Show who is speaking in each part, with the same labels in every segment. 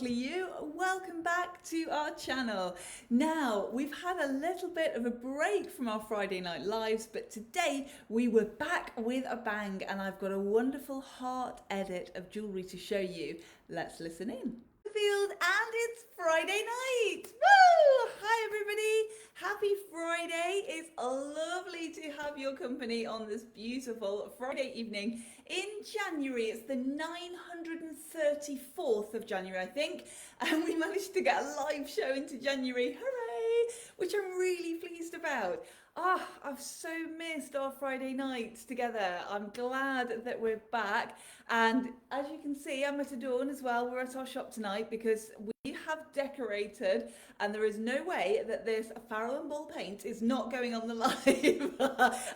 Speaker 1: You, welcome back to our channel. Now, we've had a little bit of a break from our Friday night lives, but today we were back with a bang and I've got a wonderful heart edit of jewellery to show you. Let's listen in. Field and it's Friday night. Woo! Hi everybody. Happy Friday. It's lovely to have your company on this beautiful Friday evening in January. It's the 934th of January, I think, and we managed to get a live show into January. Hooray! Which I'm really pleased about. I've so missed our Friday nights together. I'm glad that we're back. And as you can see, I'm at Adorn as well. We're at our shop tonight because we have decorated and there is no way that this Farrow and Ball paint is not going on the live.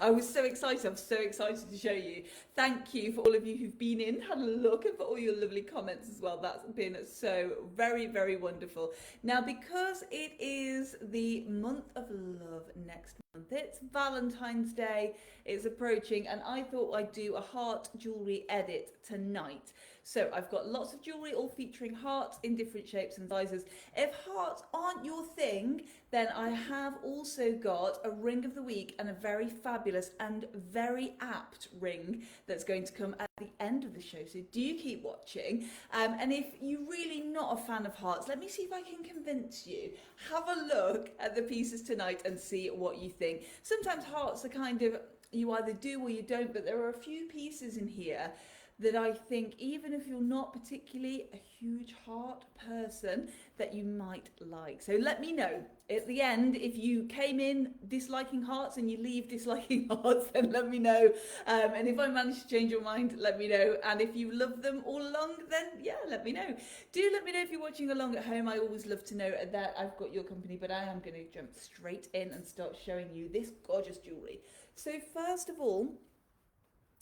Speaker 1: I was so excited. I'm so excited to show you. Thank you for all of you who've been in, had a look, and for all your lovely comments as well. That's been so very, very wonderful. Now, because it is the month of love next month, it's Valentine's Day, it's approaching, and I thought I'd do a heart jewellery edit tonight. So I've got lots of jewellery all featuring hearts in different shapes and sizes. If hearts aren't your thing, then I have also got a ring of the week and a very fabulous and very apt ring that's going to come at the end of the show. So do keep watching. And if you're really not a fan of hearts, let me see if I can convince you. Have a look at the pieces tonight and see what you think. Sometimes hearts are kind of, you either do or you don't, but there are a few pieces in here that I think, even if you're not particularly a huge heart person, that you might like. So let me know at the end if you came in disliking hearts and you leave disliking hearts, then let me know. And if I manage to change your mind, let me know. And if you love them all along, then yeah, let me know. Do let me know if you're watching along at home. I always love to know that I've got your company, but I am going to jump straight in and start showing you this gorgeous jewellery. So first of all,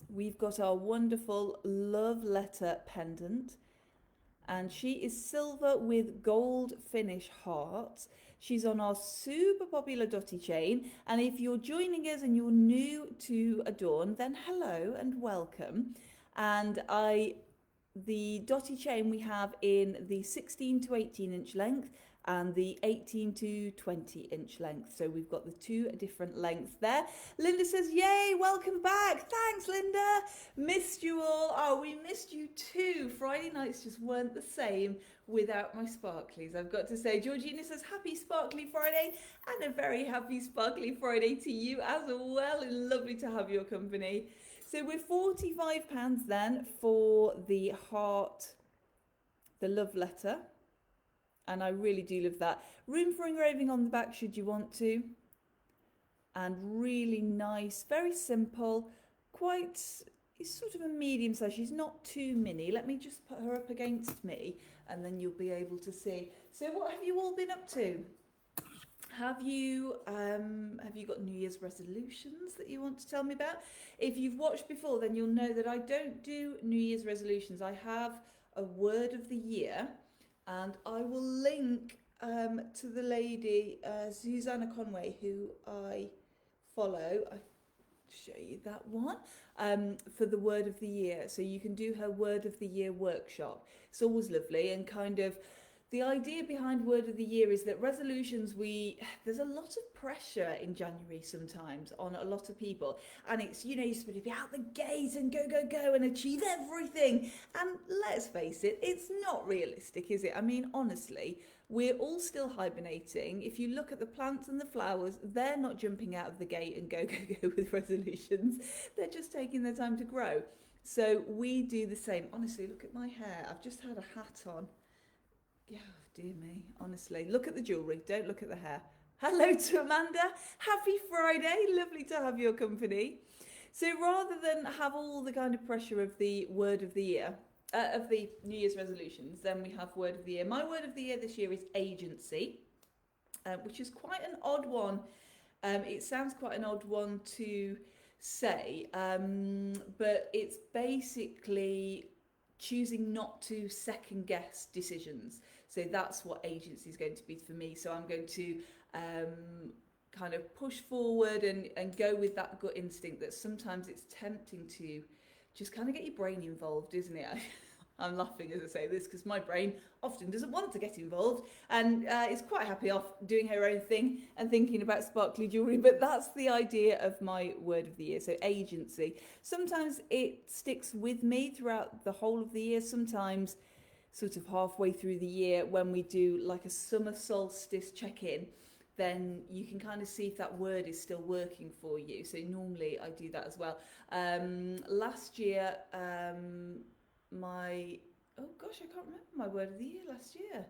Speaker 1: we've got our wonderful love letter pendant, and she is silver with gold finish hearts. She's on our super popular dotty chain, and if you're joining us and you're new to Adorn, then hello and welcome. And the dotty chain we have in the 16 to 18 inch length and the 18 to 20 inch length. So we've got the two different lengths there. Linda says, yay, welcome back. Thanks, Linda. Missed you all. Oh, we missed you too. Friday nights just weren't the same without my sparklies, I've got to say. Georgina says, happy Sparkly Friday, and a very happy Sparkly Friday to you as well. It's lovely to have your company. So we're £45 then for the heart, the love letter. And I really do love that. Room for engraving on the back should you want to. And really nice, very simple, quite, it's sort of a medium size. She's not too mini. Let me just put her up against me and then you'll be able to see. So what have you all been up to? Have you got New Year's resolutions that you want to tell me about? If you've watched before, then you'll know that I don't do New Year's resolutions. I have a word of the year. And I will link to the lady, Susanna Conway, who I follow. I'll show you that one, for the word of the year. So you can do her word of the year workshop. It's always lovely, and kind of the idea behind word of the year is that resolutions, there's a lot of pressure in January sometimes on a lot of people, and it's, you know, you're supposed to be out the gate and go and achieve everything, and let's face it, it's not realistic, is it? I mean, honestly, we're all still hibernating. If you look at the plants and the flowers, they're not jumping out of the gate and go with resolutions. They're just taking their time to grow. So we do the same. Honestly, look at my hair. I've just had a hat on. Yeah, dear me, honestly. Look at the jewellery, don't look at the hair. Hello to Amanda. Happy Friday. Lovely to have your company. So rather than have all the kind of pressure of the word of the year, of the New Year's resolutions, then we have word of the year. My word of the year this year is agency, which is quite an odd one. It sounds quite an odd one to say, but it's basically choosing not to second guess decisions. So that's what agency is going to be for me. So I'm going to kind of push forward and go with that gut instinct that sometimes it's tempting to just kind of get your brain involved, isn't it? I'm laughing as I say this because my brain often doesn't want to get involved and is quite happy off doing her own thing and thinking about sparkly jewellery. But that's the idea of my word of the year. So agency. Sometimes it sticks with me throughout the whole of the year. Sometimes sort of halfway through the year when we do like a summer solstice check-in, then you can kind of see if that word is still working for you. So normally I do that as well. Last year, oh gosh, I can't remember my word of the year last year.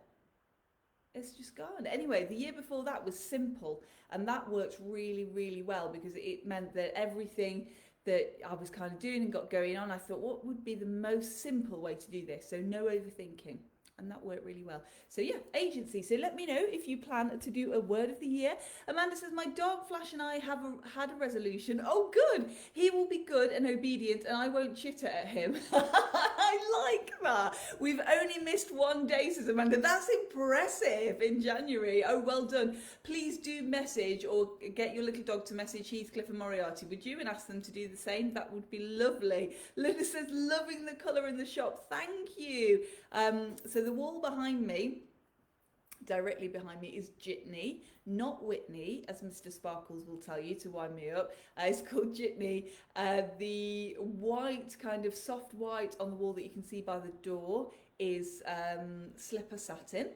Speaker 1: It's just gone. Anyway, the year before that was simple, and that worked really, really well because it meant that everything that I was kind of doing and got going on, I thought, what would be the most simple way to do this? So no overthinking. And that worked really well. So yeah, agency. So let me know if you plan to do a word of the year. Amanda says, my dog Flash and I have had a resolution. Oh, good. He will be good and obedient and I won't chitter at him. I like that. We've only missed one day, says Amanda. That's impressive in January. Oh, well done. Please do message or get your little dog to message Heathcliff and Moriarty, would you? And ask them to do the same. That would be lovely. Linda says, loving the colour in the shop. Thank you. So the wall behind me, directly behind me, is Jitney, not Whitney, as Mr. Sparkles will tell you to wind me up. It's called Jitney. The white, kind of soft white on the wall that you can see by the door is slipper satin,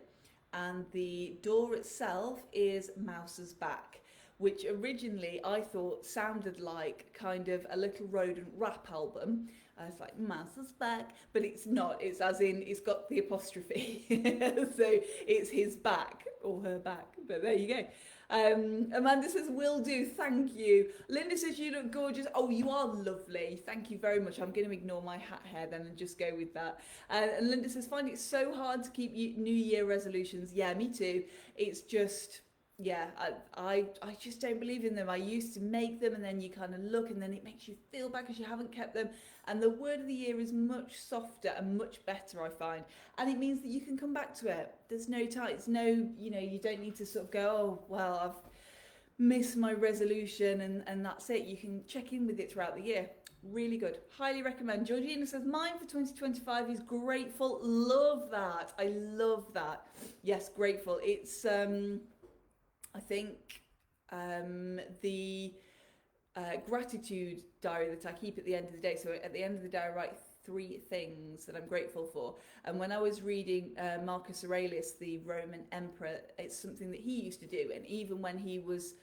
Speaker 1: and the door itself is Mouse's Back, which originally I thought sounded like kind of a little rodent rap album. It's like Mouse's Back, but it's not. It's as in, it's got the apostrophe. So it's his back or her back. But there you go. Amanda says, will do. Thank you. Linda says, you look gorgeous. Oh, you are lovely. Thank you very much. I'm going to ignore my hat hair then and just go with that. And Linda says, find it so hard to keep New Year resolutions. Yeah, me too. It's just... yeah, I just don't believe in them. I used to make them and then you kind of look and then it makes you feel bad because you haven't kept them. And the word of the year is much softer and much better, I find. And it means that you can come back to it. There's no time. It's no, you don't need to sort of go, oh, well, I've missed my resolution and that's it. You can check in with it throughout the year. Really good. Highly recommend. Georgina says, mine for 2025 is grateful. Love that. I love that. Yes, grateful. It's... I think the gratitude diary that I keep at the end of the day. So at the end of the day, I write 3 things that I'm grateful for. And when I was reading Marcus Aurelius, the Roman emperor, it's something that he used to do. And even when he was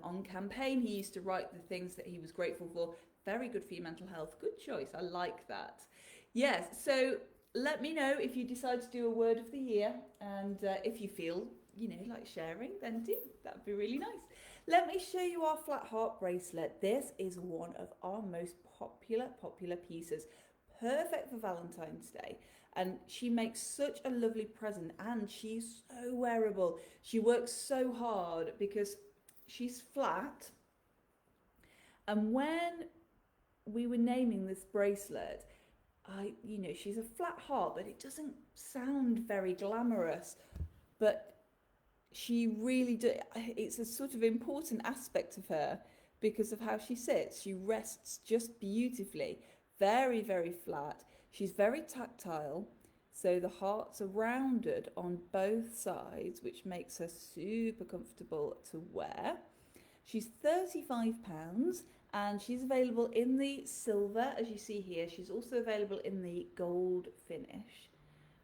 Speaker 1: on campaign, he used to write the things that he was grateful for. Very good for your mental health. Good choice. I like that. Yes. So let me know if you decide to do a word of the year, and if you feel like sharing, then do. That would be really nice. Let me show you our flat heart bracelet. This is one of our most popular pieces. Perfect for Valentine's Day. And she makes such a lovely present and she's so wearable. She works so hard because she's flat. And when we were naming this bracelet, she's a flat heart, but it doesn't sound very glamorous. But she really it's a sort of important aspect of her because of how she sits. She rests just beautifully, very, very flat. She's very tactile, so the hearts are rounded on both sides, which makes her super comfortable to wear. She's £35 and she's available in the silver, as you see here. She's also available in the gold finish.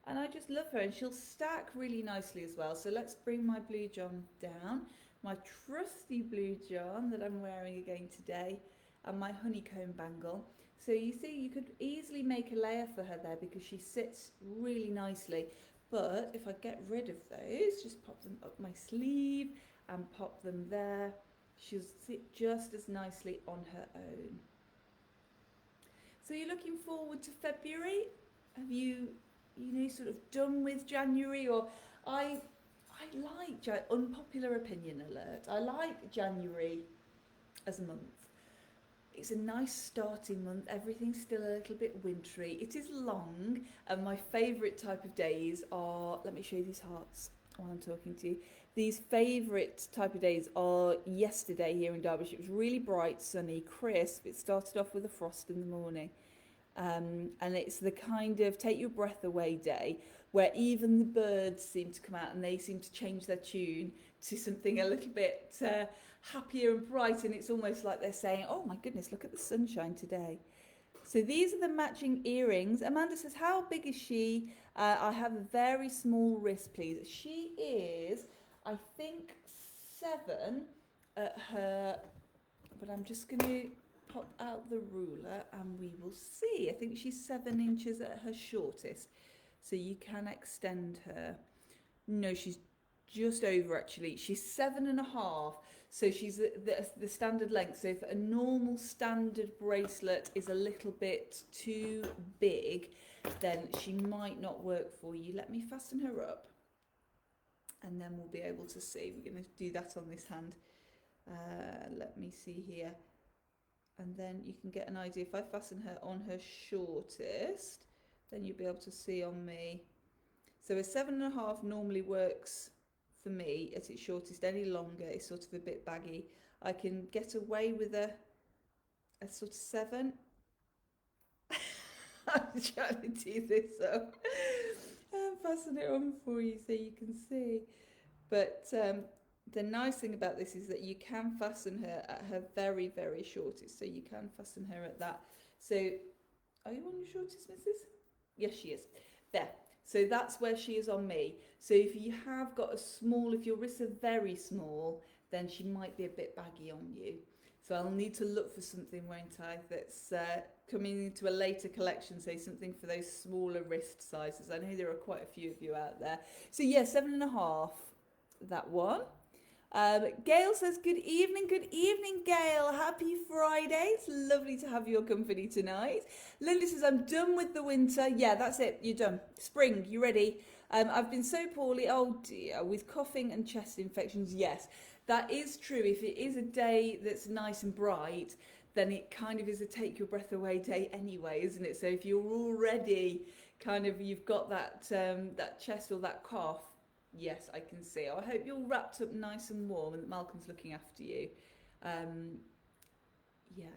Speaker 1: And I just love her, and she'll stack really nicely as well. So let's bring my blue john down, my trusty blue john that I'm wearing again today, and my honeycomb bangle. So you see, you could easily make a layer for her there because she sits really nicely. But if I get rid of those, just pop them up my sleeve and pop them there, she'll sit just as nicely on her own. So you're looking forward to February? Have you sort of done with January? Or I like, unpopular opinion alert, I like January as a month. It's a nice starting month. Everything's still a little bit wintry. It is long, and my favourite type of days are, let me show you these hearts while I'm talking to you. These favourite type of days are yesterday here in Derbyshire. It was really bright, sunny, crisp. It started off with a frost in the morning. And it's the kind of take your breath away day where even the birds seem to come out and they seem to change their tune to something a little bit happier and bright. And it's almost like they're saying, oh my goodness, look at the sunshine today. So these are the matching earrings. Amanda says, how big is she? I have a very small wrist, please. She is, I think, 7 at her, but I'm just going to pop out the ruler and we will see. I think she's 7 inches at her shortest. So you can extend her. No, she's just over actually. She's 7.5. So she's the standard length. So if a normal standard bracelet is a little bit too big, then she might not work for you. Let me fasten her up and then we'll be able to see. We're going to do that on this hand. Let me see here. And then you can get an idea. If I fasten her on her shortest, then you'll be able to see on me. So a 7.5 normally works for me at its shortest. Any longer is sort of a bit baggy. I can get away with a sort of 7. I'm trying to do this up and fasten it on for you so you can see. But the nice thing about this is that you can fasten her at her very, very shortest. So you can fasten her at that. So are you on your shortest, Mrs.? Yes, she is. There. So that's where she is on me. So if you have got a small, if your wrists are very small, then she might be a bit baggy on you. So I'll need to look for something, won't I, that's coming into a later collection, so something for those smaller wrist sizes. I know there are quite a few of you out there. So yeah, 7.5, that one. Gail says, good evening, Gail. Happy Friday. It's lovely to have your company tonight. Linda says, I'm done with the winter. Yeah, that's it. You're done. Spring, you ready? I've been so poorly, oh dear, with coughing and chest infections. Yes, that is true. If it is a day that's nice and bright, then it kind of is a take your breath away day anyway, isn't it? So if you're already kind of, you've got that, that chest or that cough, yes, I can see. I hope you're wrapped up nice and warm and that Malcolm's looking after you. Yeah,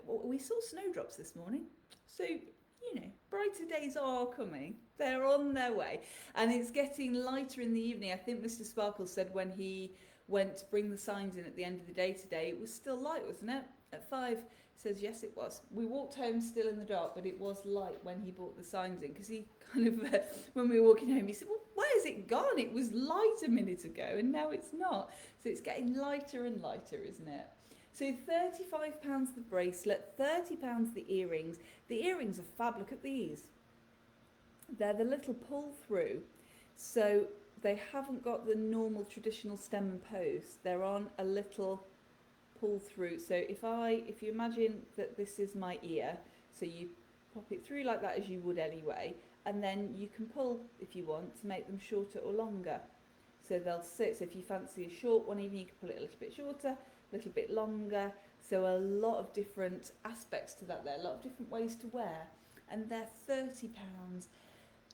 Speaker 1: we saw snowdrops this morning. So, you know, brighter days are coming. They're on their way. And it's getting lighter in the evening. I think Mr. Sparkles said when he went to bring the signs in at the end of the day today, it was still light, wasn't it? At 5. He says, yes, it was. We walked home still in the dark, but it was light when he brought the signs in. Because he kind of, when we were walking home, he said, well, where has it gone? It was light a minute ago and now it's not. So it's getting lighter and lighter, isn't it? So £35 the bracelet, £30 the earrings. The earrings are fab. Look at these. They're the little pull through. So they haven't got the normal traditional stem and post. They're on a little pull through. So if you imagine that this is my ear, so you pop it through like that as you would anyway, and then you can pull if you want to make them shorter or longer. So they'll sit. So if you fancy a short one, even you can pull it a little bit shorter, a little bit longer. So a lot of different aspects to that there, a lot of different ways to wear. And they're £30.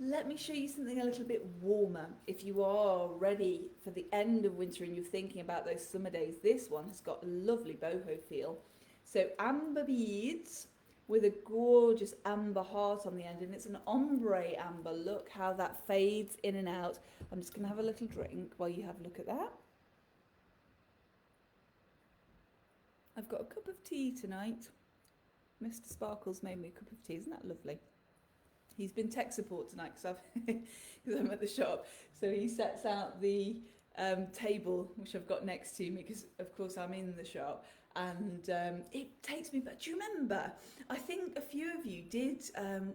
Speaker 1: Let me show you something a little bit warmer. If you are ready for the end of winter and you're thinking about those summer days, this one has got a lovely boho feel. So amber beads with a gorgeous amber heart on the end, and it's an ombre amber. Look how that fades in and out. I'm just going to have a little drink while you have a look at that. I've got a cup of tea tonight. Mr. Sparkles made me a cup of tea. Isn't that lovely? He's been tech support tonight because I'm at the shop. So he sets out the table, which I've got next to me, because of course I'm in the shop. And it takes me back. Do you remember? I think a few of you did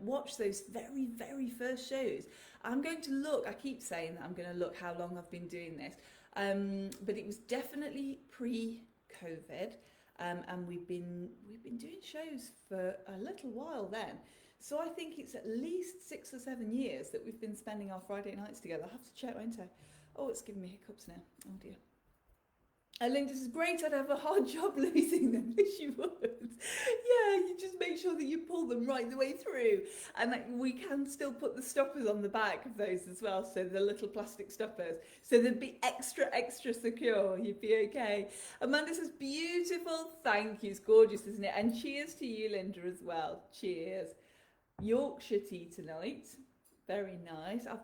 Speaker 1: watch those very, very first shows. I'm going to look. I keep saying that I'm going to look how long I've been doing this. But it was definitely pre-COVID. And we've been doing shows for a little while then. So I think it's at least 6 or 7 years that we've been spending our Friday nights together. I have to check, won't I? Oh, it's giving me hiccups now. Oh dear. And Linda says, great, I'd have a hard job losing them. Yes, you would. Yeah, you just make sure that you pull them right the way through. And we can still put the stoppers on the back of those as well, so the little plastic stoppers. So they'd be extra, extra secure. You'd be okay. Amanda says, beautiful. Thank you. It's gorgeous, isn't it? And cheers to you, Linda, as well. Cheers. Yorkshire tea tonight. Very nice. I've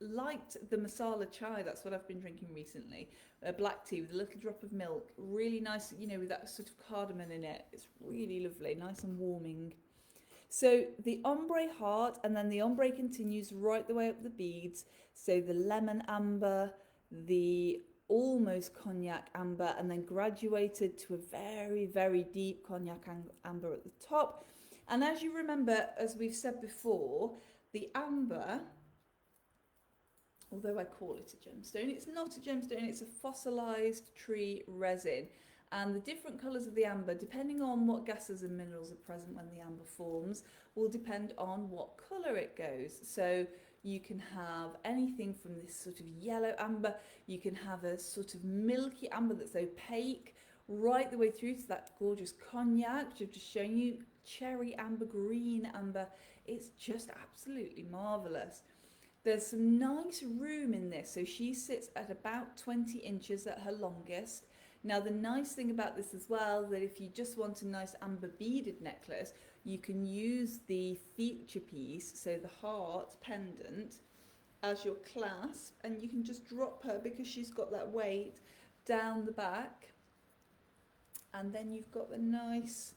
Speaker 1: liked the masala chai. That's what I've been drinking recently. Black tea with a little drop of milk. Really nice, you know, with that sort of cardamom in it. It's really lovely, nice and warming. So the ombre heart, and then the ombre continues right the way up the beads. So the lemon amber, the almost cognac amber, and then graduated to a very, very deep cognac amber at the top. And as you remember, as we've said before, the amber, although I call it a gemstone, it's not a gemstone, it's a fossilized tree resin. And the different colours of the amber, depending on what gases and minerals are present when the amber forms, will depend on what colour it goes. So you can have anything from this sort of yellow amber, you can have a sort of milky amber that's opaque, right the way through to that gorgeous cognac, which I've just shown you, cherry amber, green amber. It's just absolutely marvellous. There's some nice room in this, so she sits at about 20 inches at her longest. Now the nice thing about this as well, that if you just want a nice amber beaded necklace, you can use the feature piece, so the heart pendant, as your clasp, and you can just drop her, because she's got that weight, down the back, and then you've got the nice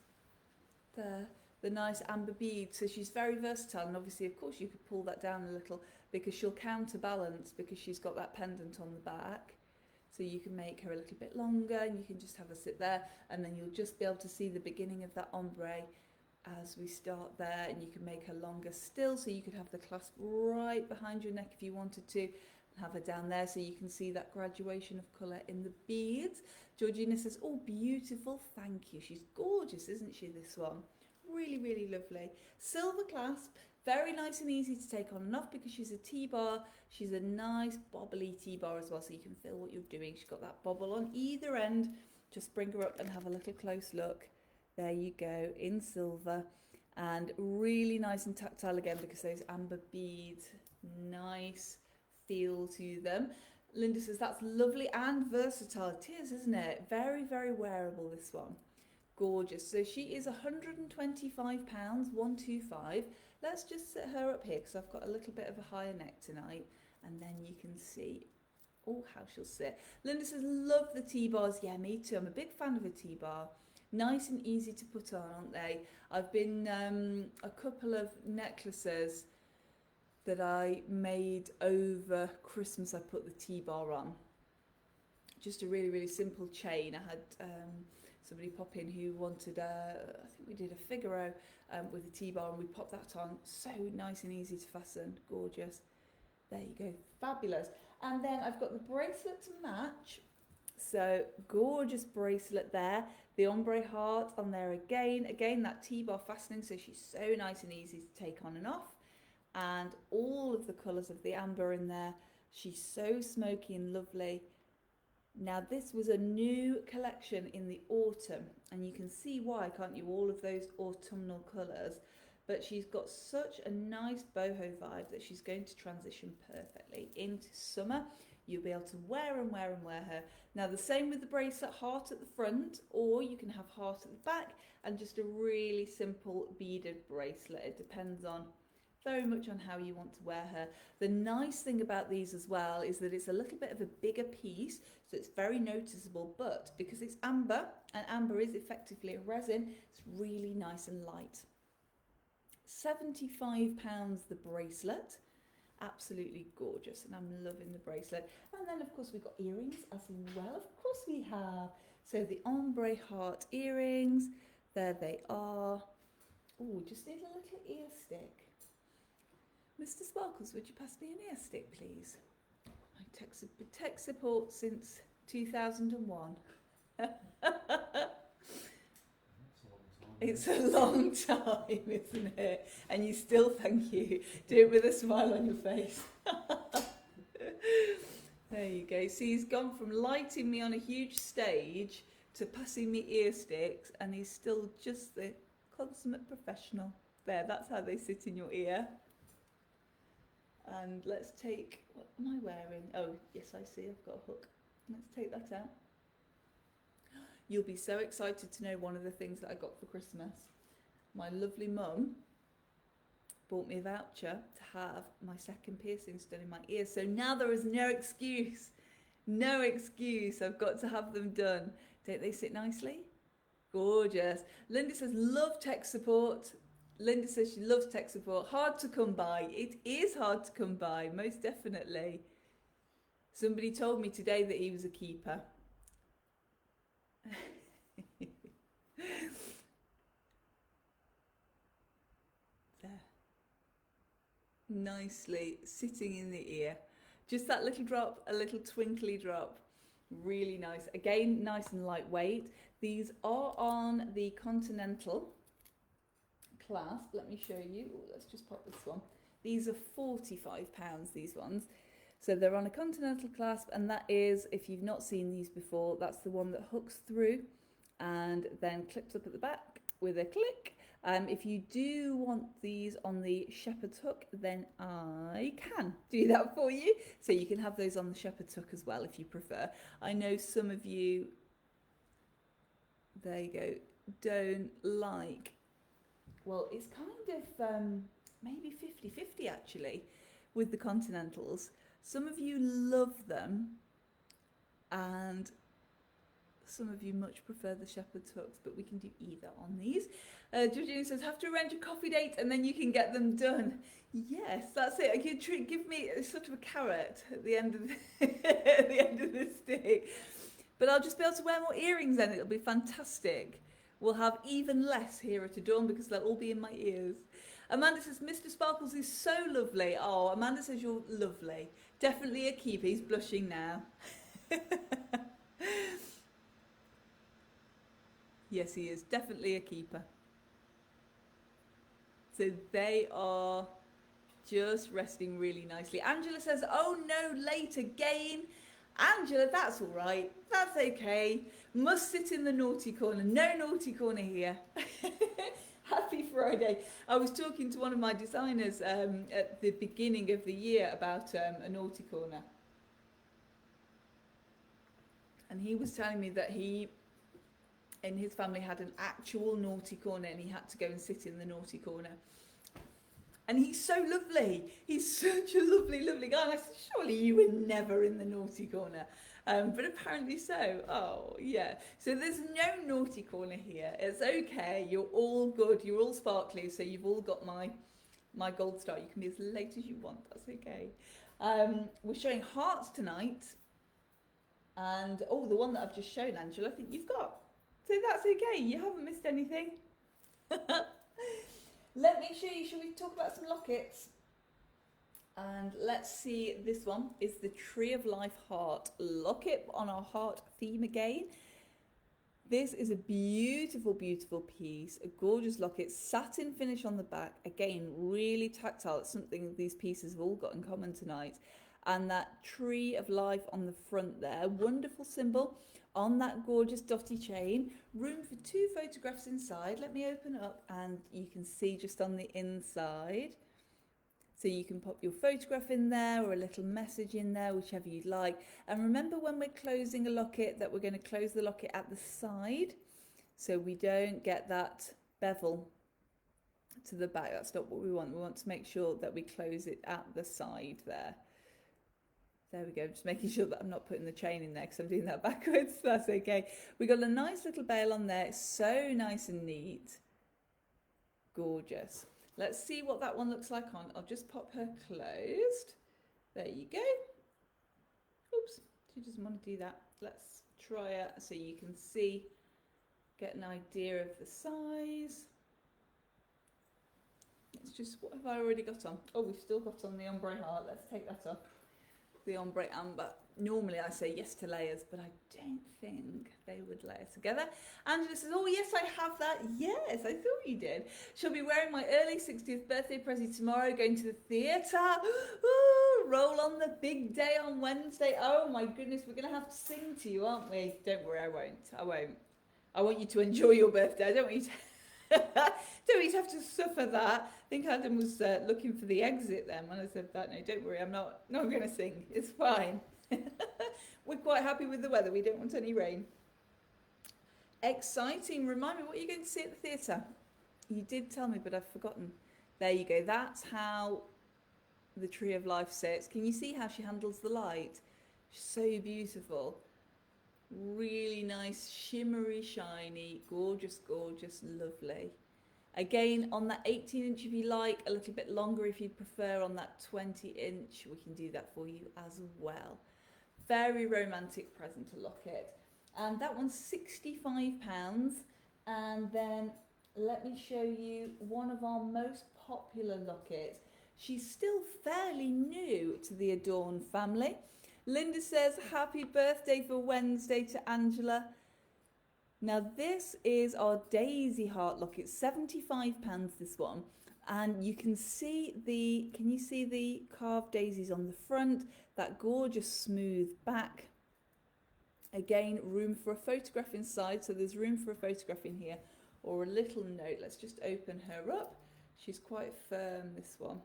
Speaker 1: amber bead. So she's very versatile, and obviously of course you could pull that down a little, because she'll counterbalance, because she's got that pendant on the back. So you can make her a little bit longer, and you can just have her sit there, and then you'll just be able to see the beginning of that ombre as we start there, and you can make her longer still, so you could have the clasp right behind your neck if you wanted to, and have her down there so you can see that graduation of colour in the beads. Georgina says, oh, beautiful, thank you. She's gorgeous, isn't she, this one? Really, really lovely. Silver clasp, very nice and easy to take on and off, because she's a T-bar. She's a nice bobbly T-bar as well, so you can feel what you're doing. She's got that bobble on either end. Just bring her up and have a little close look. There you go, in silver, and really nice and tactile again, because those amber beads, nice feel to them. Linda says, that's lovely and versatile. It is, isn't it? Very, very wearable, this one. Gorgeous. So she is £125, 125. Let's just sit her up here, because I've got a little bit of a higher neck tonight, and then you can see how she'll sit. Linda says, love the T-bars. Yeah, me too. I'm a big fan of a T-bar. Nice and easy to put on, aren't they? I've been a couple of necklaces that I made over Christmas. I put the T-bar on. Just a really, really simple chain. I had somebody pop in who wanted I think we did a Figaro with a T-bar, and we popped that on. So nice and easy to fasten. Gorgeous. There you go. Fabulous. And then I've got the bracelet to match. So gorgeous bracelet there. The ombre heart on there again. Again, that T-bar fastening, so she's so nice and easy to take on and off. And all of the colours of the amber in there. She's so smoky and lovely. Now this was a new collection in the autumn, and you can see why, can't you? All of those autumnal colours. But she's got such a nice boho vibe that she's going to transition perfectly into summer. You'll be able to wear and wear and wear her. Now the same with the bracelet, heart at the front, or you can have heart at the back and just a really simple beaded bracelet. It depends on very much on how you want to wear her. The nice thing about these as well is that it's a little bit of a bigger piece, so it's very noticeable, but because it's amber, and amber is effectively a resin, it's really nice and light. £75 the bracelet. Absolutely gorgeous, and I'm loving the bracelet. And then of course we've got earrings as well. Of course we have. So the ombre heart earrings, there they are. Oh, just need a little ear stick. Mr. Sparkles, would you pass me an ear stick, please? My tech support since 2001. It's a long time, isn't it? And you still, thank you. Do it with a smile on your face. There you go. See, he's gone from lighting me on a huge stage to passing me ear sticks, and he's still just the consummate professional. There, that's how they sit in your ear. And let's take, what am I wearing? Oh, yes, I see, I've got a hook. Let's take that out. You'll be so excited to know one of the things that I got for Christmas. My lovely mum bought me a voucher to have my second piercings done in my ear. So now there is no excuse. No excuse. I've got to have them done. Don't they sit nicely? Gorgeous. Linda says, love tech support. Linda says she loves tech support. Hard to come by. It is hard to come by, most definitely. Somebody told me today that he was a keeper. There. Nicely sitting in the ear. Just that little drop, a little twinkly drop. Really nice. Again, nice and lightweight. These are on the Continental clasp. Let me show you. Ooh, let's just pop this one. These are £45, these ones. So they're on a Continental clasp, and that is, if you've not seen these before, that's the one that hooks through and then clips up at the back with a click. If you do want these on the shepherd's hook, then I can do that for you. So you can have those on the shepherd's hook as well if you prefer. I know some of you, there you go, don't like, well, it's kind of maybe 50-50 actually with the Continentals. Some of you love them and some of you much prefer the shepherd's hooks, but we can do either on these. Georgina says, have to arrange a coffee date and then you can get them done. Yes, that's it. You give me sort of a carrot at the end of at the end of the stick. But I'll just be able to wear more earrings then. It'll be fantastic. We'll have even less here at Adorn because they'll all be in my ears. Amanda says, Mr. Sparkles is so lovely. Oh, Amanda says you're lovely. Definitely a keeper. He's blushing now. Yes, he is. Definitely a keeper. So they are just resting really nicely. Angela says, oh no, late again. Angela, that's all right. That's okay. Must sit in the naughty corner. No naughty corner here. Happy Friday. I was talking to one of my designers at the beginning of the year about a naughty corner. And he was telling me that he, in his family, had an actual naughty corner and he had to go and sit in the naughty corner. And he's so lovely. He's such a lovely, lovely guy. And I said, surely you were never in the naughty corner. But apparently so. Oh, yeah. So there's no naughty corner here. It's okay. You're all good. You're all sparkly. So you've all got my gold star. You can be as late as you want. That's okay. We're showing hearts tonight. And, oh, the one that I've just shown, Angela, I think you've got. So that's okay. You haven't missed anything. Let me show you. Shall we talk about some lockets? And let's see, this one is the Tree of Life heart locket on our heart theme again. This is a beautiful, beautiful piece, a gorgeous locket, satin finish on the back. Again, really tactile. It's something these pieces have all got in common tonight. And that Tree of Life on the front there, wonderful symbol on that gorgeous dotty chain. Room for 2 photographs inside. Let me open it up and you can see just on the inside. So you can pop your photograph in there or a little message in there, whichever you'd like. And remember when we're closing a locket that we're going to close the locket at the side so we don't get that bevel to the back. That's not what we want. We want to make sure that we close it at the side there. There we go, just making sure that I'm not putting the chain in there because I'm doing that backwards. That's okay. We got a nice little bail on there. It's so nice and neat. Gorgeous. Let's see what that one looks like on. I'll just pop her closed. There you go. Oops, she doesn't want to do that. Let's try it so you can see, get an idea of the size. It's just, what have I already got on? Oh, we've still got on the ombre heart. Let's take that off. the ombre amber. Normally I say yes to layers, but I don't think they would layer together. Angela says, oh yes, I have that. Yes, I thought you did. She'll be wearing my early 60th birthday present tomorrow, going to the theatre. Ooh, roll on the big day on Wednesday. Oh my goodness, we're going to have to sing to you, aren't we? Don't worry, I won't. I want you to enjoy your birthday. I don't want you to... don't want you to have to suffer that. I think Adam was looking for the exit then when I said that. No, don't worry, I'm not going to sing. It's fine. We're quite happy with the weather. We don't want any rain. Exciting. Remind me, what are you going to see at the theatre? You did tell me, but I've forgotten. There you go. That's how the Tree of Life sits. Can you see how she handles the light? So beautiful. Really nice, shimmery, shiny, gorgeous, gorgeous, lovely. Again, on that 18-inch if you like, a little bit longer if you prefer. On that 20-inch, we can do that for you as well. Very romantic present to locket. And that one's £65. And then let me show you one of our most popular lockets. She's still fairly new to the Adorn family. Linda says, happy birthday for Wednesday to Angela. Now this is our daisy heart locket, £75 this one. And you can see can you see the carved daisies on the front? That gorgeous smooth back. Again, room for a photograph inside. So there's room for a photograph in here or a little note. Let's just open her up. She's quite firm, this one.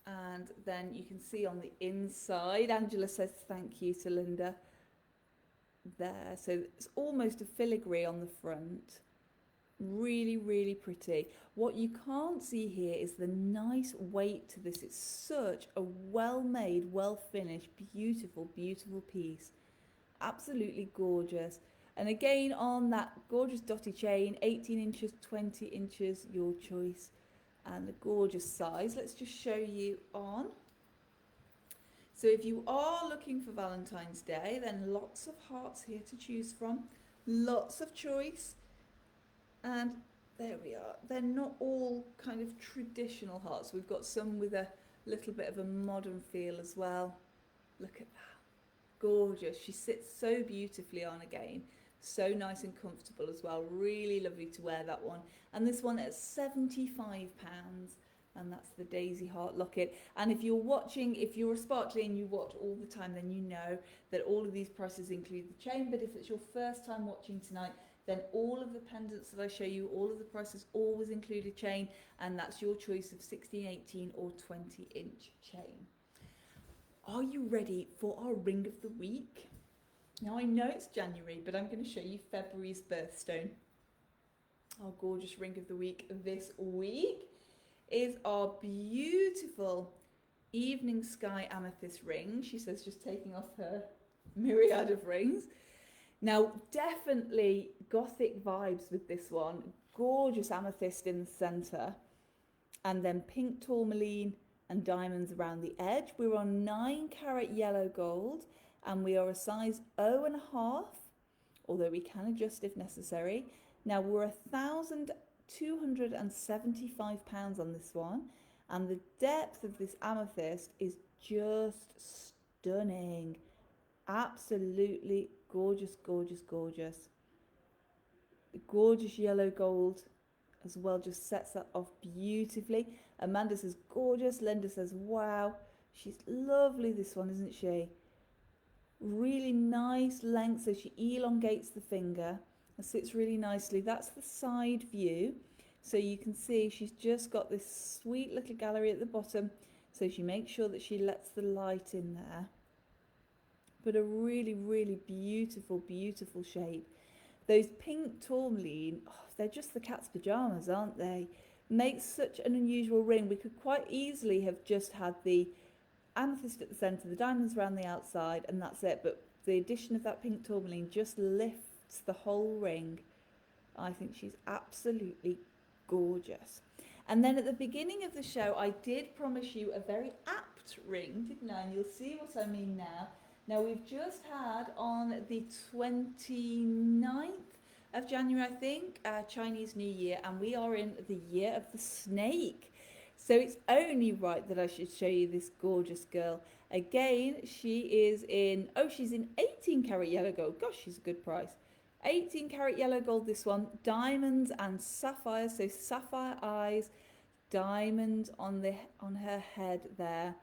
Speaker 1: And then you can see on the inside, Angela says thank you to Linda. There, so it's almost a filigree on the front. Really, really pretty. What you can't see here is the nice weight to this. It's such a well-made, well-finished, beautiful, beautiful piece. Absolutely gorgeous. And again, on that gorgeous dotty chain, 18 inches, 20 inches, your choice. And the gorgeous size. Let's just show you on. So if you are looking for Valentine's Day, then lots of hearts here to choose from. Lots of choice. And there we are. They're not all kind of traditional hearts. We've got some with a little bit of a modern feel as well. Look at that. Gorgeous. She sits so beautifully on again. So nice and comfortable as well. Really lovely to wear that one. And this one at £75. And that's the daisy heart locket. And if you're watching, if you're a Sparkly and you watch all the time, then you know that all of these prices include the chain. But if it's your first time watching tonight, then all of the pendants that I show you, all of the prices always include a chain. And that's your choice of 16, 18 or 20-inch chain. Are you ready for our ring of the week? Now I know it's January, but I'm going to show you February's birthstone. Our gorgeous ring of the week this week is our beautiful evening sky amethyst ring. She says, just taking off her myriad of rings. Now, definitely gothic vibes with this one. Gorgeous amethyst in the centre. And then pink tourmaline and diamonds around the edge. We're on 9-carat yellow gold. And we are a size 0.5, although we can adjust if necessary. Now, we're £1,275 on this one. And the depth of this amethyst is just stunning. Absolutely gorgeous, gorgeous, gorgeous. The gorgeous yellow gold as well just sets that off beautifully. Amanda says gorgeous. Linda says wow. She's lovely, this one, isn't she? Really nice length, so she elongates the finger and sits really nicely. That's the side view. So you can see she's just got this sweet little gallery at the bottom. So she makes sure that she lets the light in there. But a really, really beautiful, beautiful shape. Those pink tourmaline, oh, they're just the cat's pajamas, aren't they? Makes such an unusual ring. We could quite easily have just had the amethyst at the centre, the diamonds around the outside, and that's it. But the addition of that pink tourmaline just lifts the whole ring. I think she's absolutely gorgeous. And then at the beginning of the show, I did promise you a very apt ring, didn't I? And you'll see what I mean now. Now, we've just had on the 29th of January, I think, Chinese New Year, and we are in the year of the snake. So it's only right that I should show you this gorgeous girl. Again, she is in, oh, she's in 18 karat yellow gold. Gosh, she's a good price. 18 karat yellow gold, this one. Diamonds and sapphires, so sapphire eyes, diamond on her head there.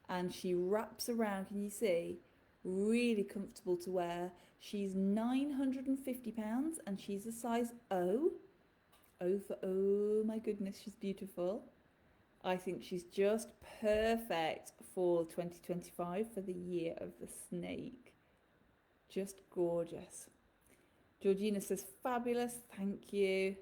Speaker 1: And she wraps around, can you see? Really comfortable to wear. She's £950 and she's a size O. O for, oh my goodness, she's beautiful. I think she's just perfect for 2025, for the year of the snake. Just gorgeous. Georgina says, fabulous, thank you.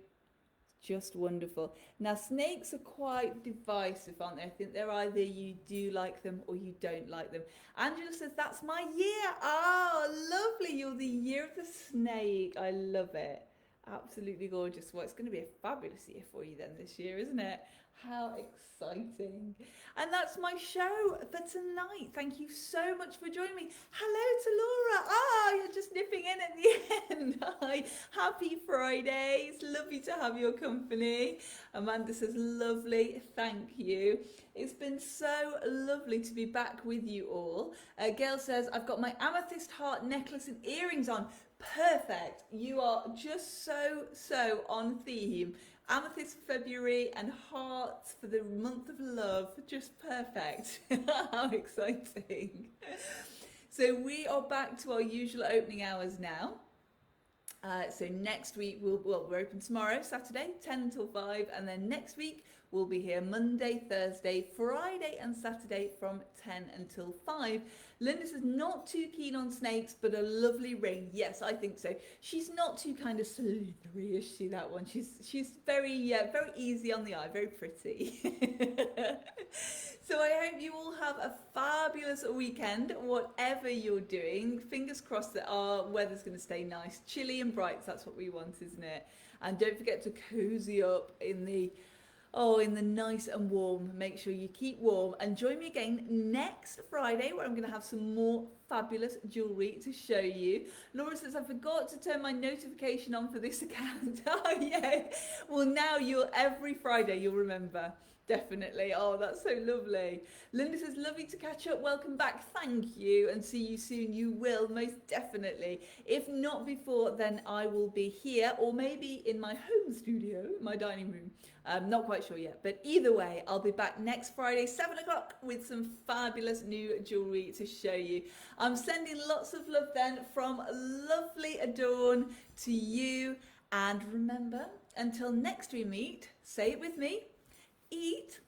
Speaker 1: Just wonderful. Now, snakes are quite divisive, aren't they? I think they're either you do like them or you don't like them. Angela says, that's my year. Oh, lovely. You're the year of the snake. I love it. Absolutely gorgeous. Well, it's going to be a fabulous year for you then this year, isn't it? How exciting. And that's my show for tonight. Thank you so much for joining me. Hello to Laura. Ah, you're just nipping in at the end. Hi. Happy Friday. It's lovely to have your company. Amanda says, lovely. Thank you. It's been so lovely to be back with you all. Gail says, I've got my amethyst heart necklace and earrings on. Perfect. You are just so on theme. Amethyst for February and hearts for the month of love. Just perfect. How exciting. So we are back to our usual opening hours now. So next week, we're open tomorrow, Saturday, 10 until 5. And then next week, we'll be here Monday, Thursday, Friday and Saturday from 10 until 5. Linda says, not too keen on snakes, but a lovely ring. Yes, I think so. She's not too kind of slithery, is she, that one? She's very, very easy on the eye, very pretty. So I hope you all have a fabulous weekend, whatever you're doing. Fingers crossed that our weather's going to stay nice. Chilly and bright, that's what we want, isn't it? And don't forget to cozy up in the nice and warm. Make sure you keep warm and join me again next Friday where I'm going to have some more fabulous jewellery to show you. Laura says, I forgot to turn my notification on for this account. Oh yeah. Well, now every Friday you'll remember. Definitely. Oh, that's so lovely. Linda says, lovely to catch up. Welcome back. Thank you. And see you soon. You will, most definitely. If not before, then I will be here or maybe in my home studio, my dining room. I'm not quite sure yet. But either way, I'll be back next Friday, 7 o'clock with some fabulous new jewellery to show you. I'm sending lots of love then from lovely Adorn to you. And remember, until next we meet, say it with me. Eat